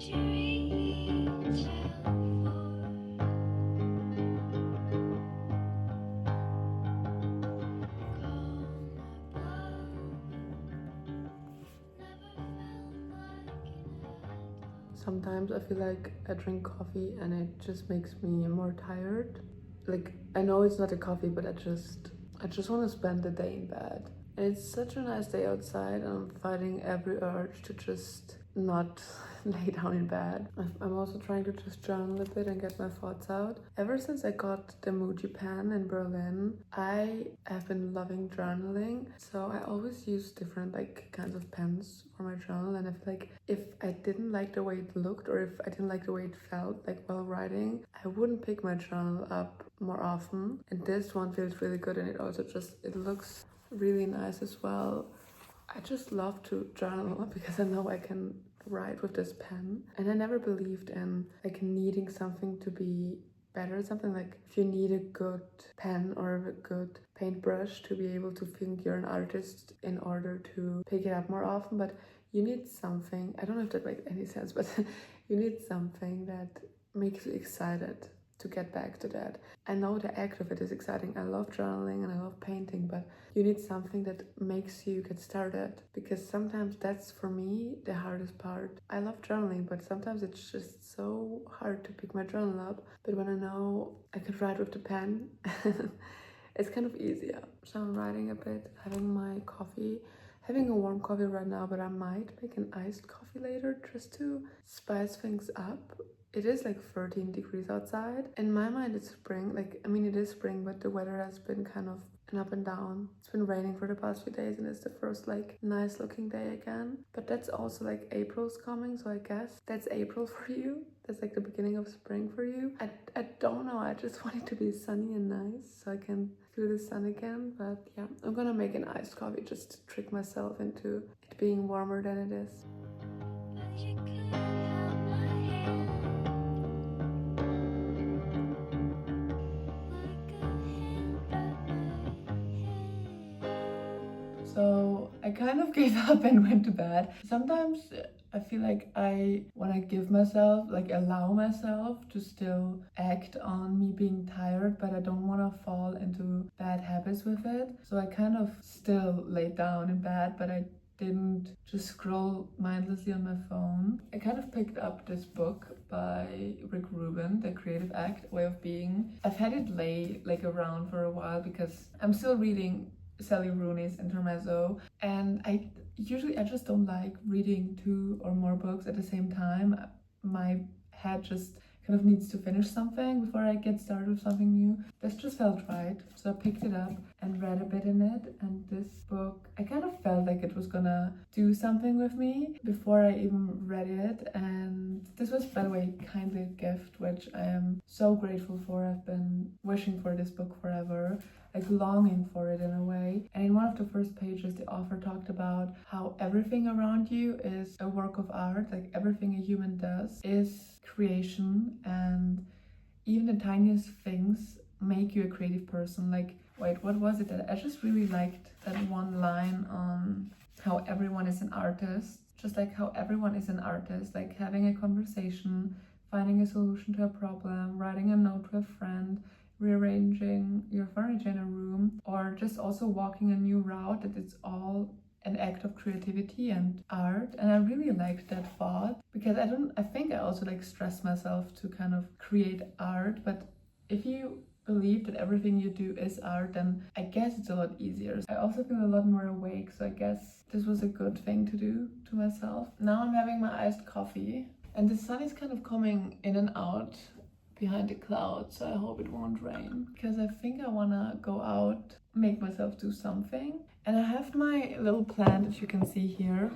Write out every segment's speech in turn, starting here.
Sometimes I feel like I drink coffee and it just makes me more tired. Like, I know it's not a coffee, but I just want to spend the day in bed. And it's such a nice day outside, and I'm fighting every urge to just not lay down in bed. I'm also trying to just journal a bit and get my thoughts out. Ever since I got the Muji pen in Berlin, I have been loving journaling. So I always use different like kinds of pens for my journal, and I feel like if I didn't like the way it looked or if I didn't like the way it felt like while writing, I wouldn't pick my journal up more often. And this one feels really good, and it looks really nice as well. I just love to journal because I know I can write with this pen, and I never believed in like needing something to be better. Something like if you need a good pen or a good paintbrush to be able to think you're an artist in order to pick it up more often, but you need something. I don't know if that makes any sense, but you need something that makes you excited to get back to that. I know the act of it is exciting. I love journaling and I love painting, but you need something that makes you get started, because sometimes that's for me the hardest part. I love journaling, but sometimes it's just so hard to pick my journal up. But when I know I could write with the pen, it's kind of easier. So I'm writing a bit, having my coffee, having a warm coffee right now, but I might make an iced coffee later just to spice things up. It is like 13 degrees outside. In my mind, it's spring. Like, I mean, it is spring, but the weather has been kind of an up and down. It's been raining for the past few days, and it's the first like nice looking day again. But that's also like April's coming, so I guess that's April for you. That's like the beginning of spring for you. I don't know. I just want it to be sunny and nice so I can feel the sun again. But yeah, I'm gonna make an iced coffee just to trick myself into it being warmer than it is. So I kind of gave up and went to bed. Sometimes I feel like I want to give myself, like allow myself to still act on me being tired, but I don't want to fall into bad habits with it. So I kind of still laid down in bed, but I didn't just scroll mindlessly on my phone. I kind of picked up this book by Rick Rubin, The Creative Act, Way of Being. I've had it lay like around for a while because I'm still reading Sally Rooney's Intermezzo, and I just don't like reading two or more books at the same time. My head just kind of needs to finish something before I get started with something new. This just felt right, so I picked it up and read a bit in it. And this book, I kind of felt like it was gonna do something with me before I even read it. And this was, by the way, kindly a gift, which I am so grateful for. I've been wishing for this book forever, like longing for it in a way. And in one of the first pages, the author talked about how everything around you is a work of art, like everything a human does is creation, and even the tiniest things make you a creative person. Like, wait, what was it that I just really liked? That one line on how everyone is an artist, just like how everyone is an artist, like having a conversation, finding a solution to a problem, writing a note to a friend, rearranging your furniture in a room, or just also walking a new route, that it's all an act of creativity and art. And I really liked that thought, because I think I also like stress myself to kind of create art, but if you believe that everything you do is art, then I guess it's a lot easier. I also feel a lot more awake, so I guess this was a good thing to do to myself. Now I'm having my iced coffee, and the sun is kind of coming in and out behind the clouds, so I hope it won't rain, because I think I want to go out, make myself do something. And I have my little plant that you can see here,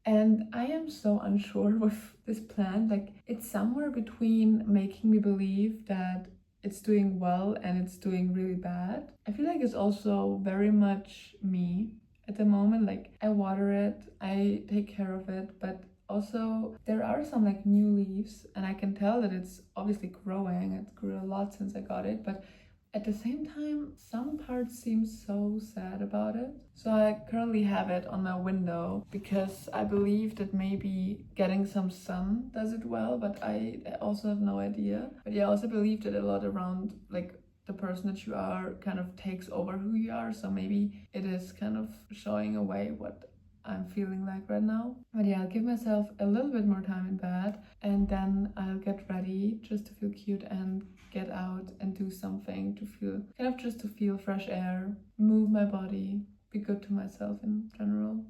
and I am so unsure with this plant. Like, it's somewhere between making me believe that it's doing well and it's doing really bad. I feel like it's also very much me at the moment. Like, I water it, I take care of it, but also there are some like new leaves, and I can tell that it's obviously growing. It grew a lot since I got it, but at the same time, some parts seem so sad about it. So I currently have it on my window because I believe that maybe getting some sun does it well, but I also have no idea. But yeah, I also believe that a lot around like the person that you are kind of takes over who you are. So maybe it is kind of showing away what I'm feeling like right now. But yeah, I'll give myself a little bit more time in bed and then I'll get ready just to feel cute and get out and do something to feel just to feel fresh air, move my body, be good to myself in general.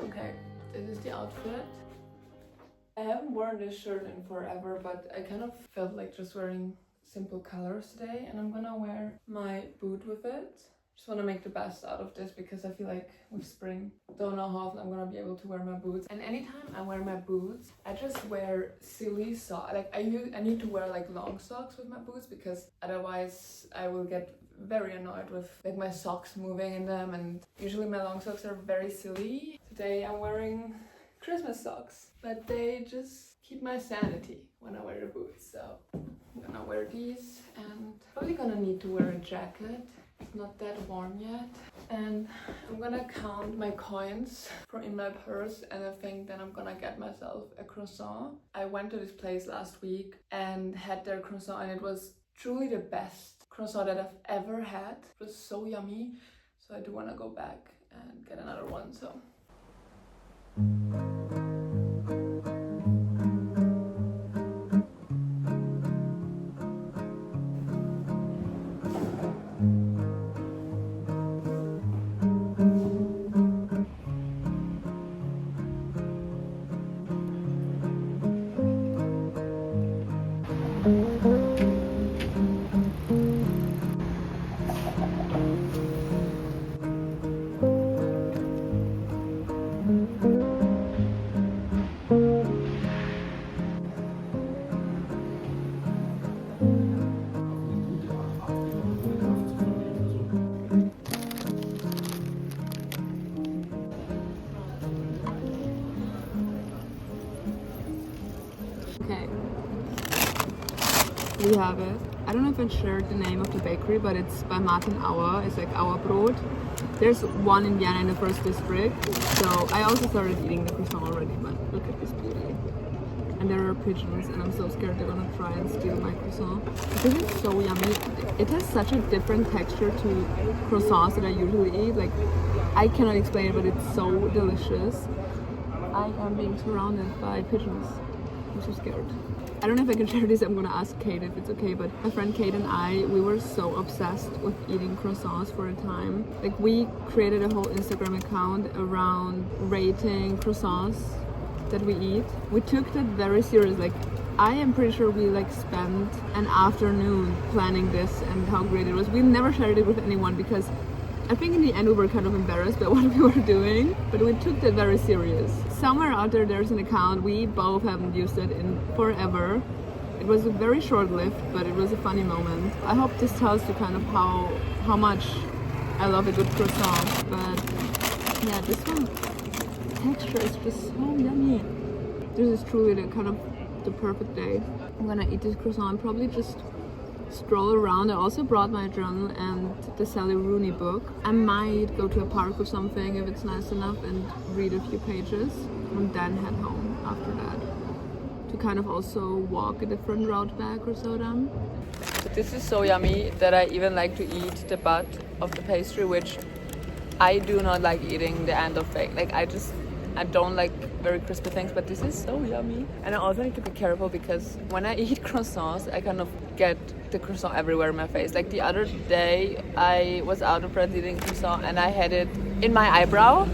Okay, this is the outfit. I haven't worn this shirt in forever, but I kind of felt like just wearing simple colors today, and I'm gonna wear my boot with it. Just want to make the best out of this because I feel like with spring, don't know how often I'm gonna be able to wear my boots. And anytime I wear my boots, I just wear silly socks. Like I need to wear like long socks with my boots because otherwise I will get very annoyed with like my socks moving in them, and usually my long socks are very silly. Today I'm wearing Christmas socks, but they just keep my sanity when I wear the boots. So I'm gonna wear these and probably gonna need to wear a jacket. It's not that warm yet. And I'm gonna count my coins from in my purse, and I think then I'm gonna get myself a croissant. I went to this place last week and had their croissant, and it was truly the best croissant that I've ever had. It was so yummy. So I do wanna go back and get another one. So okay, we have it. I don't know if I shared the name of the bakery, but it's by Martin Auer. It's like Auer Brot. There's one in Vienna in the first district. So I also started eating the croissant already, but look at this beauty. And there are pigeons, and I'm so scared they're gonna try and steal my croissant. This is so yummy. It has such a different texture to croissants that I usually eat. Like, I cannot explain it, but it's so delicious. I am being surrounded by pigeons. I'm so scared. I don't know if I can share this. I'm gonna ask Kate if it's okay, but my friend Kate and I, we were so obsessed with eating croissants for a time. Like, we created a whole Instagram account around rating croissants that we eat. We took that very serious. Like, I am pretty sure we like spent an afternoon planning this and how great it was. We never shared it with anyone because I think in the end we were kind of embarrassed by what we were doing, but we took that very serious. Somewhere out there's an account. We both haven't used it in forever. It was a very short-lived, but it was a funny moment. I hope this tells you kind of how much I love a good croissant. But yeah, this one texture is just so yummy. This is truly the perfect day. I'm gonna eat this croissant and probably just stroll around. I also brought my journal and the Sally Rooney book. I might go to a park or something if it's nice enough and read a few pages and then head home after that to kind of also walk a different route back or so then. This is so yummy that I even like to eat the butt of the pastry, which I do not like eating the end of it. Like, I don't like very crispy things, but this is so yummy. And I also need to be careful because when I eat croissants, I kind of get the croissant everywhere in my face. Like the other day, I was out of bread eating croissant and I had it in my eyebrow.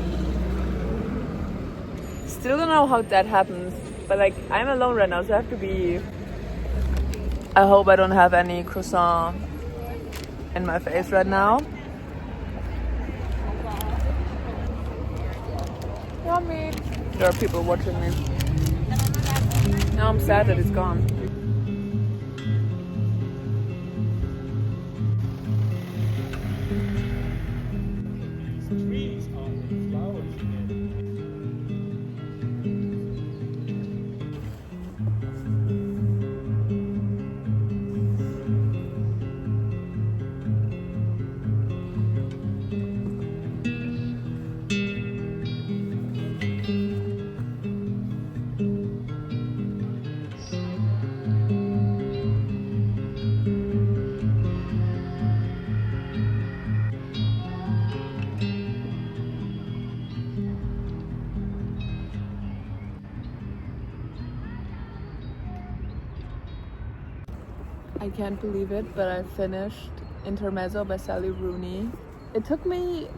Still don't know how that happens, but like, I'm alone right now, so I have to be... I hope I don't have any croissant in my face right now. Yummy. There are people watching me. Now I'm sad that it's gone. Trees are with flowers again. I can't believe it, but I finished Intermezzo by Sally Rooney. It took me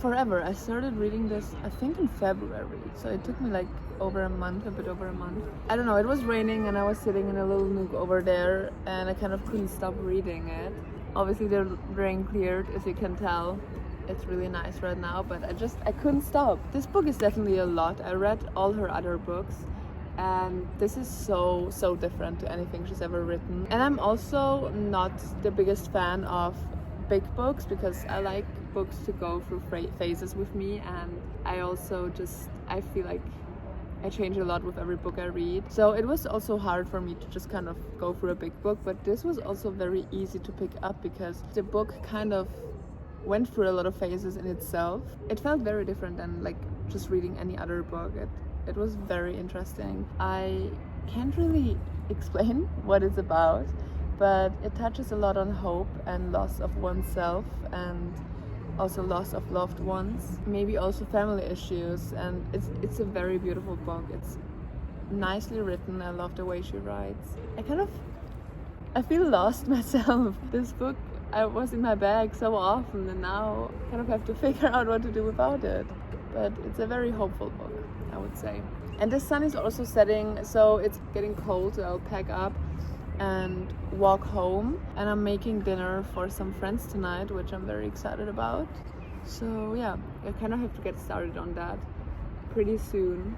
forever. I started reading this, I think, in February, so it took me like over a month, a bit over a month. I don't know, it was raining and I was sitting in a little nook over there and I kind of couldn't stop reading it. Obviously the rain cleared, as you can tell. It's really nice right now, but I couldn't stop. This book is definitely a lot. I read all her other books and this is so different to anything she's ever written. And I'm also not the biggest fan of big books because I like books to go through phases with me, and I feel like I change a lot with every book I read. So it was also hard for me to just kind of go through a big book, but this was also very easy to pick up because the book kind of went through a lot of phases in itself. It felt very different than like just reading any other book. It was very interesting. I can't really explain what it's about, but it touches a lot on hope and loss of oneself, and also loss of loved ones, maybe also family issues, and it's a very beautiful book. It's nicely written. I love the way she writes. I feel lost myself. This book, I was in my bag so often, and now I kind of have to figure out what to do without it. But it's a very hopeful book, I would say. And the sun is also setting, so it's getting cold, so I'll pack up and walk home. And I'm making dinner for some friends tonight, which I'm very excited about. So yeah, I kind of have to get started on that pretty soon.